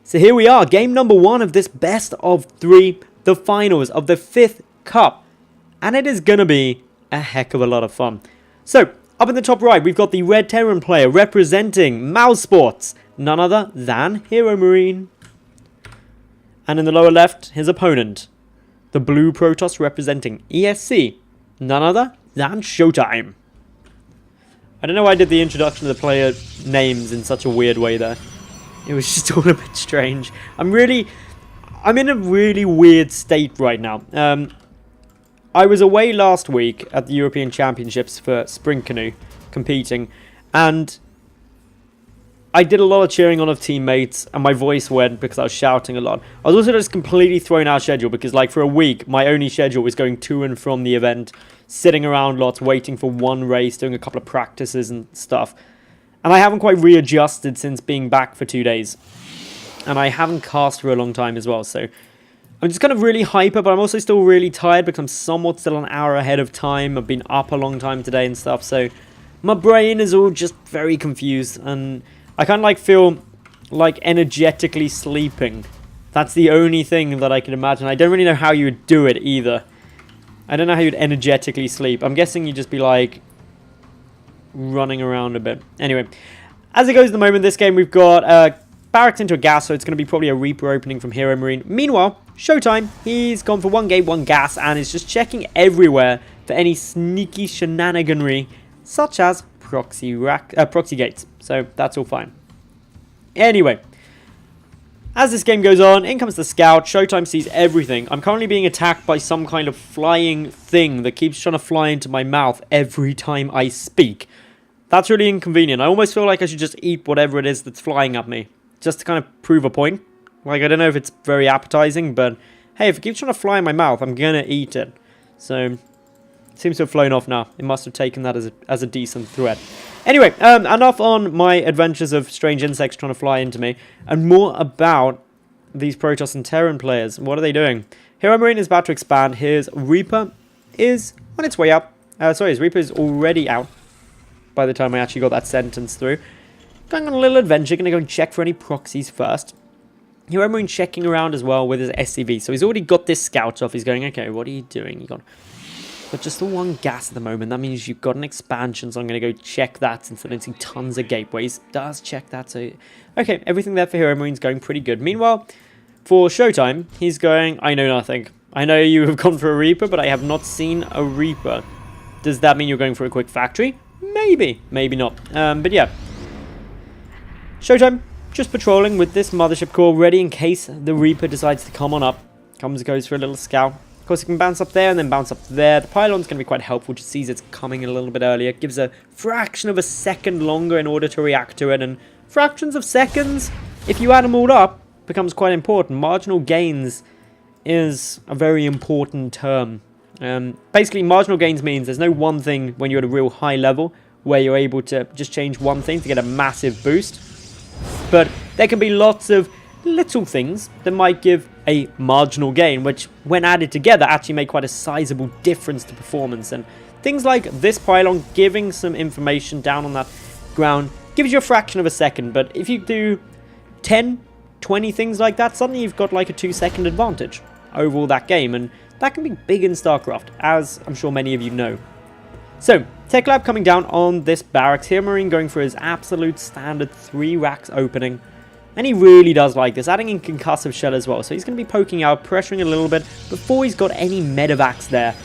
So here we are, game number 1 of this best of 3, the finals of the 5th Cup. And it is going to be a heck of a lot of fun. So, up in the top right, we've got the red Terran player representing Mouse Sports, none other than HeroMarine. And in the lower left, his opponent, the blue Protoss representing ESC, none other than ShoWTimE. I don't know why I did the introduction of the player names in such a weird way there. It was just all a bit strange. I'm in a really weird state right now. I was away last week at the European Championships for Sprint Canoe competing, and I did a lot of cheering on of teammates, and my voice went because I was shouting a lot. I was also just completely thrown out of schedule because, like, for a week, my only schedule was going to and from the event, sitting around lots, waiting for one race, doing a couple of practices and stuff. And I haven't quite readjusted since being back for 2 days. And I haven't cast for a long time as well, so I'm just kind of really hyper, but I'm also still really tired because I'm somewhat still an hour ahead of time. I've been up a long time today and stuff, so my brain is all just very confused, and I kind of like feel like energetically sleeping. That's the only thing that I can imagine. I don't really know how you would do it either. I don't know how you'd energetically sleep. I'm guessing you'd just be like running around a bit. Anyway, as it goes at the moment, this game we've got barracks into a gas, so it's going to be probably a Reaper opening from HeroMarine. Meanwhile, ShoWTimE, he's gone for 1 gate, 1 gas, and is just checking everywhere for any sneaky shenaniganry, such as proxy gates. So that's all fine. Anyway, as this game goes on, in comes the scout. ShoWTimE sees everything. I'm currently being attacked by some kind of flying thing that keeps trying to fly into my mouth every time I speak. That's really inconvenient. I almost feel like I should just eat whatever it is that's flying at me, just to kind of prove a point. Like, I don't know if it's very appetizing, but hey, if it keeps trying to fly in my mouth, I'm gonna eat it. So, it seems to have flown off now. It must have taken that as a decent threat. Anyway, enough on my adventures of strange insects trying to fly into me, and more about these Protoss and Terran players. What are they doing? HeroMarine is about to expand. His Reaper is on its way out. His Reaper is already out by the time I actually got that sentence through. Going on a little adventure, going to go and check for any proxies first. HeroMarine checking around as well with his SCV. So he's already got this scout off. He's going, okay, what are you doing? You got just the 1 gas at the moment. That means you've got an expansion, so I'm going to go check that since I don't see tons of gateways. Does check that, so okay, everything there for HeroMarine's going pretty good. Meanwhile, for ShoWTimE, he's going, I know nothing. I know you have gone for a Reaper, but I have not seen a Reaper. Does that mean you're going for a quick factory? Maybe, maybe not. But yeah. ShoWTimE just patrolling with this mothership core, ready in case the Reaper decides to come on up. Goes for a little scout. Of course, it can bounce up there and then bounce up there. The pylon's going to be quite helpful, just sees it's coming a little bit earlier. Gives a fraction of a second longer in order to react to it. And fractions of seconds, if you add them all up, becomes quite important. Marginal gains is a very important term. Basically, marginal gains means there's no one thing when you're at a real high level where you're able to just change one thing to get a massive boost. But there can be lots of little things that might give a marginal gain, which when added together actually make quite a sizable difference to performance. And things like this pylon giving some information down on that ground gives you a fraction of a second. But if you do 10, 20 things like that, suddenly you've got like a 2-second advantage over that game. And that can be big in StarCraft, as I'm sure many of you know. So, Tech Lab coming down on this barracks. HeroMarine going for his absolute standard 3 racks opening. And he really does like this, adding in concussive shell as well. So he's going to be poking out, pressuring a little bit before he's got any medevacs there.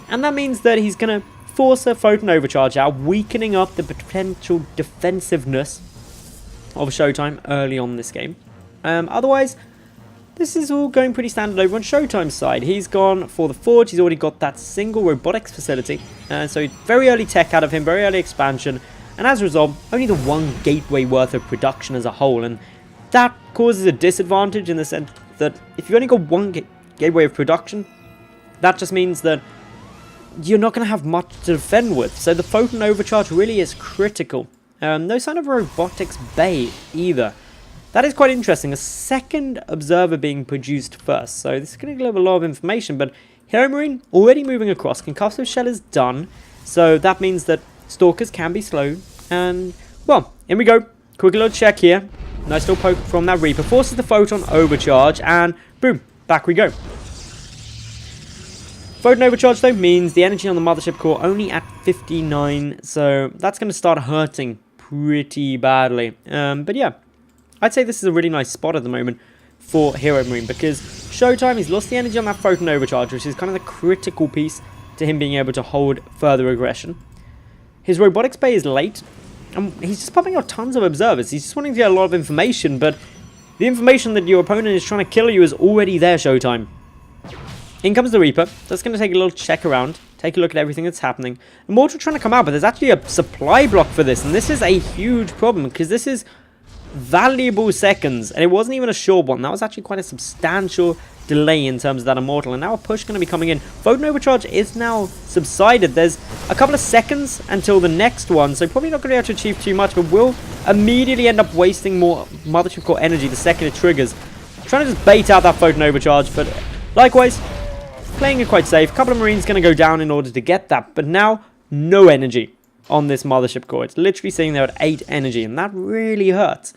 And that means that he's going to force a photon overcharge out, weakening up the potential defensiveness of ShoWTimE early on in this game. Otherwise, this is all going pretty standard over on ShoWTimE's side. He's gone for the forge. He's already got that single robotics facility. So very early tech out of him, very early expansion. And as a result, only the 1 gateway worth of production as a whole. And that causes a disadvantage in the sense that if you've only got 1 gateway of production, that just means that you're not going to have much to defend with. So the photon overcharge really is critical. No sign of a robotics bay either. That is quite interesting. A second observer being produced first. So this is going to give a lot of information. But HeroMarine already moving across. Concussive shell is done. So that means that stalkers can be slowed. And, well, in we go. Quick little check here. Nice little poke from that Reaper. Forces the Photon overcharge, and boom, back we go. Photon overcharge, though, means the energy on the mothership core only at 59, so that's going to start hurting pretty badly. But yeah, I'd say this is a really nice spot at the moment for HeroMarine, because ShoWTimE, he's lost the energy on that Photon overcharge, which is kind of the critical piece to him being able to hold further aggression. His robotics bay is late, and he's just popping out tons of observers. He's just wanting to get a lot of information, but the information that your opponent is trying to kill you is already there, ShoWTimE. In comes the Reaper. That's going to take a little check around, take a look at everything that's happening. The Mortal trying to come out, but there's actually a supply block for this, and this is a huge problem, because this is valuable seconds, and it wasn't even a short one. That was actually quite a substantial delay in terms of that Immortal, and now a push going to be coming in. Photon overcharge is now subsided. There's a couple of seconds until the next one, so probably not going to be able to achieve too much, but will immediately end up wasting more mothership core energy the second it triggers. Trying to just bait out that Photon overcharge, but likewise, playing it quite safe. A couple of Marines going to go down in order to get that, but now no energy on this mothership core. It's literally sitting there at 8 energy, and that really hurts,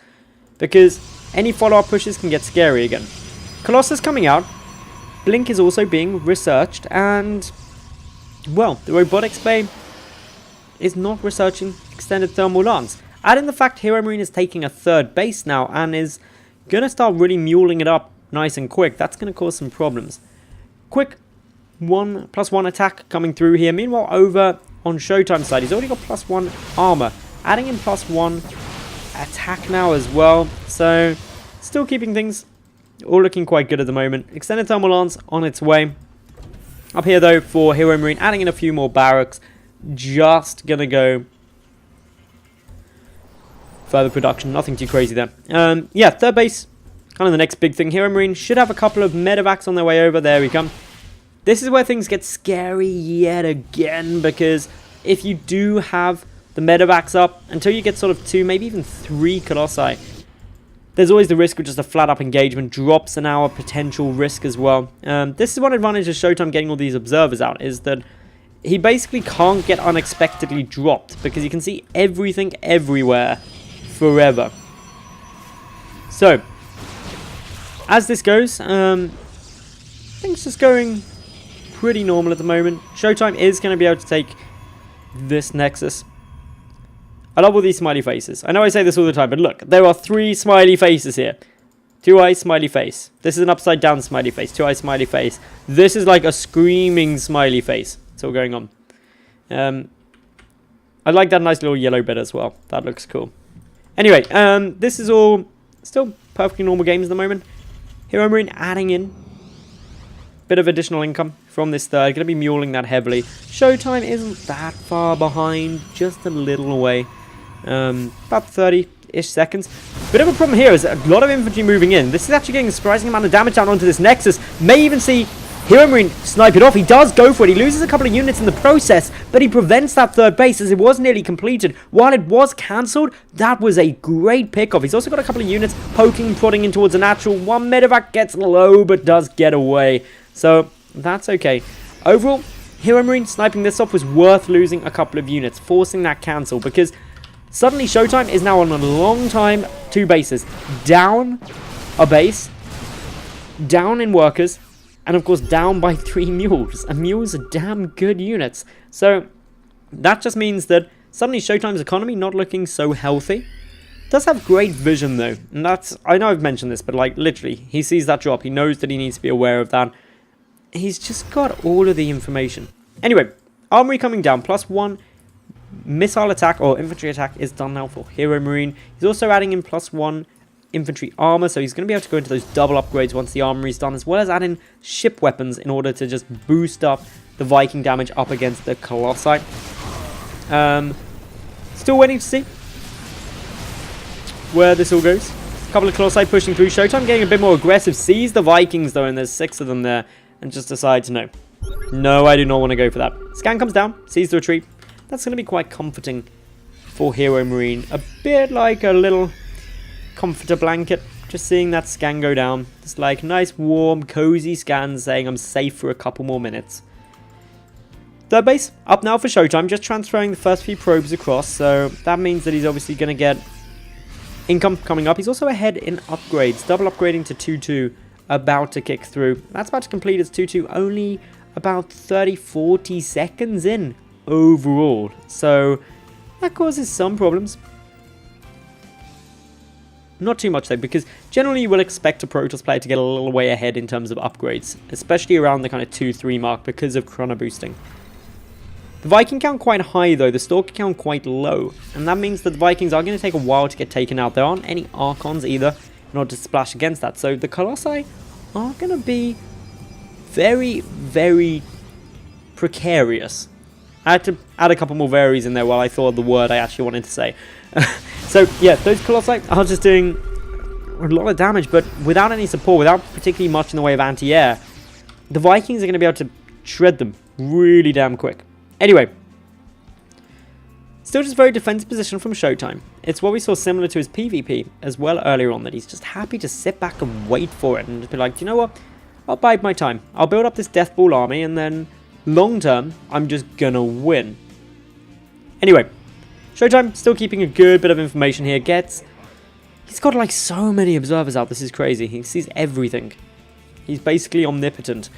because any follow-up pushes can get scary again. Colossus coming out. Blink is also being researched, and, well, the robotics bay is not researching extended thermal lance. Add in the fact HeroMarine is taking a third base now, and is going to start really muling it up nice and quick. That's going to cause some problems. Quick +1 attack coming through here. Meanwhile, over on ShoWTimE's side, he's already got +1 armor. Adding in +1 attack now as well. So, still keeping things all looking quite good at the moment. Extended thermal lance on its way. Up here, though, for HeroMarine, adding in a few more barracks. Just going to go further production. Nothing too crazy there. Yeah, third base. Kind of the next big thing. HeroMarine should have a couple of medevacs on their way over. There we come. This is where things get scary yet again, because if you do have the medevacs up, until you get sort of 2, maybe even 3 Colossi, there's always the risk of just a flat-up engagement. Drops an hour potential risk as well. This is one advantage of ShoWTimE getting all these observers out, is that he basically can't get unexpectedly dropped, because you can see everything everywhere forever. So, as this goes, things just going pretty normal at the moment. ShoWTimE is going to be able to take this Nexus. I love all these smiley faces. I know I say this all the time, but look, there are 3 smiley faces here. 2 eyes, smiley face. This is an upside down smiley face. 2 eyes, smiley face. This is like a screaming smiley face. It's all going on. I like that nice little yellow bit as well. That looks cool. Anyway, this is all still perfectly normal games at the moment. HeroMarine adding in bit of additional income from this third. Going to be muling that heavily. ShoWTimE isn't that far behind. Just a little away. About 30-ish seconds. Bit of a problem here is a lot of infantry moving in. This is actually getting a surprising amount of damage down onto this Nexus. May even see HeroMarine snipe it off. He does go for it. He loses a couple of units in the process, but he prevents that third base as it was nearly completed. While it was cancelled, that was a great pick-off. He's also got a couple of units poking, prodding in towards a natural. One medevac gets low, but does get away. So, that's okay. Overall, HeroMarine sniping this off was worth losing a couple of units, forcing that cancel, because suddenly ShoWTimE is now on a long time 2 bases. Down a base, down in workers, and of course down by 3 mules. And mules are damn good units. So, that just means that suddenly ShoWTimE's economy not looking so healthy. Does have great vision though, and that's, I know I've mentioned this, but like literally, he sees that drop, he knows that he needs to be aware of that. He's just got all of the information. Anyway, armory coming down, +1 missile attack or infantry attack is done now for HeroMarine. He's also adding in +1 infantry armor, so he's going to be able to go into those double upgrades once the armory is done, as well as adding ship weapons in order to just boost up the Viking damage up against the Colossi. Still waiting to see where this all goes. A couple of Colossi pushing through. ShoWTimE getting a bit more aggressive. Sees the Vikings though, and there's 6 of them there. And just decides, no, I do not want to go for that. Scan comes down, sees the retreat. That's going to be quite comforting for HeroMarine. A bit like a little comforter blanket. Just seeing that scan go down. Just like nice, warm, cozy scan saying I'm safe for a couple more minutes. Third base, up now for ShoWTimE. Just transferring the first few probes across. So that means that he's obviously going to get income coming up. He's also ahead in upgrades. Double upgrading to 2-2, about to kick through. That's about to complete its 2-2, only about 30-40 seconds in overall. So that causes some problems. Not too much though, because generally you will expect a Protoss player to get a little way ahead in terms of upgrades, especially around the kind of 2-3 mark because of chrono boosting. The Viking count quite high though, the Stalker count quite low, and that means that the Vikings are going to take a while to get taken out. There aren't any Archons either in order to splash against that, so the Colossi are going to be very, very precarious. I had to add a couple more varies in there while I thought of the word I actually wanted to say. So yeah, those Colossi are just doing a lot of damage, but without any support, without particularly much in the way of anti-air, the Vikings are going to be able to shred them really damn quick. Anyway, still just very defensive position from ShoWTimE. It's what we saw similar to his PvP as well earlier on, that he's just happy to sit back and wait for it and just be like, you know what, I'll bide my time. I'll build up this Death Ball army and then long term, I'm just gonna win. Anyway, ShoWTimE still keeping a good bit of information here. He's got like so many observers out, this is crazy. He sees everything. He's basically omnipotent.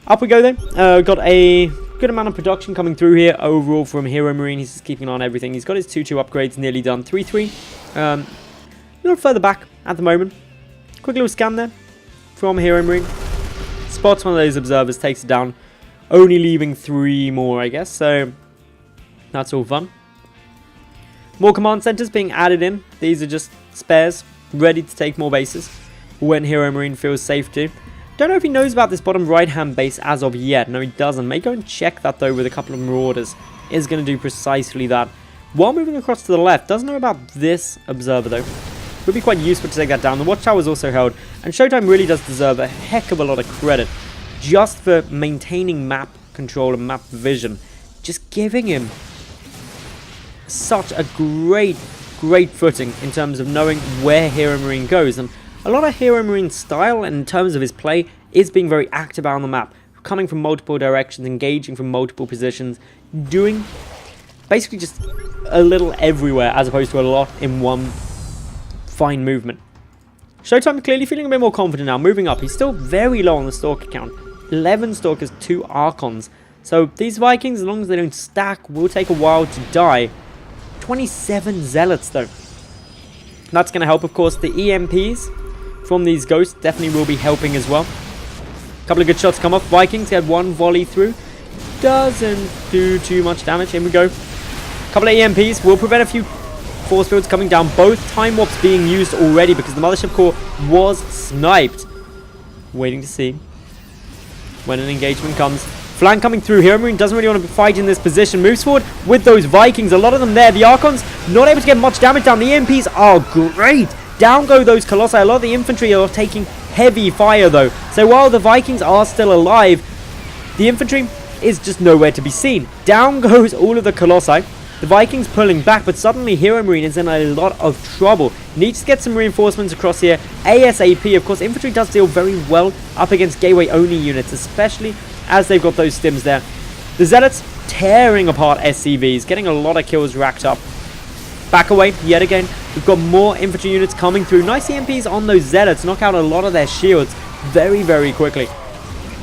Up we go then. Got a good amount of production coming through here overall from HeroMarine. He's just keeping on everything. He's got his 2-2 upgrades nearly done. 3-3. A little further back at the moment. Quick little scan there from HeroMarine. Spots one of those observers, takes it down. Only leaving 3 more, I guess. So that's all fun. More command centers being added in. These are just spares, ready to take more bases when HeroMarine feels safe to. Don't know if he knows about this bottom right-hand base as of yet. No, he doesn't. May go and check that, though, with a couple of Marauders. Is going to do precisely that. While moving across to the left, doesn't know about this observer, though. Would be quite useful to take that down. The watchtower is also held. And ShoWTimE really does deserve a heck of a lot of credit just for maintaining map control and map vision. Just giving him such a great footing in terms of knowing where HeroMarine goes. And a lot of HeroMarine's style, and in terms of his play, is being very active out on the map. Coming from multiple directions, engaging from multiple positions, doing basically just a little everywhere as opposed to a lot in one fine movement. ShoWTimE clearly feeling a bit more confident now, moving up. He's still very low on the Stalker count. 11 Stalkers, 2 Archons. So these Vikings, as long as they don't stack, will take a while to die. 27 Zealots though. That's going to help, of course. The EMPs from these Ghosts definitely will be helping as well. A couple of good shots come off. Vikings had 1 volley through. Doesn't do too much damage. Here we go. A couple of EMPs will prevent a few force fields coming down. Both time warps being used already because the Mothership Core was sniped. Waiting to see when an engagement comes. Flank coming through. HeroMarine doesn't really want to fight in this position. Moves forward with those Vikings. A lot of them there. The Archons not able to get much damage down. The EMPs are great. Down go those Colossi. A lot of the infantry are taking heavy fire though. So while the Vikings are still alive, the infantry is just nowhere to be seen. Down goes all of the Colossi. The Vikings pulling back, but suddenly HeroMarine is in a lot of trouble. Needs to get some reinforcements across here ASAP. Of course, infantry does deal very well up against gateway only units, especially as they've got those stims there. The Zealots tearing apart SCVs, getting a lot of kills racked up. Back away yet again. We've got more infantry units coming through. Nice EMPs on those Zealots, knock out a lot of their shields very quickly.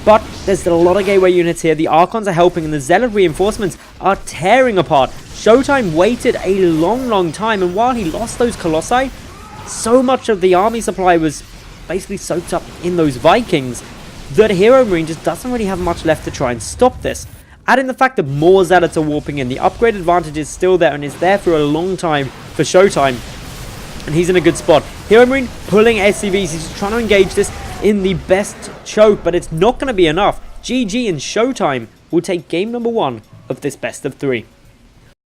But there's still a lot of gateway units here. The Archons are helping, and the Zealot reinforcements are tearing apart. ShoWTimE waited a long time, and while he lost those Colossi, so much of the army supply was basically soaked up in those Vikings that HeroMarine just doesn't really have much left to try and stop this. Add in the fact that more Zealots are warping in. The upgrade advantage is still there, and is there for a long time for ShoWTimE. And he's in a good spot. HeroMarine pulling SCVs. He's just trying to engage this in the best choke, but it's not going to be enough. GG and ShoWTimE will take game number 1 of this best of 3.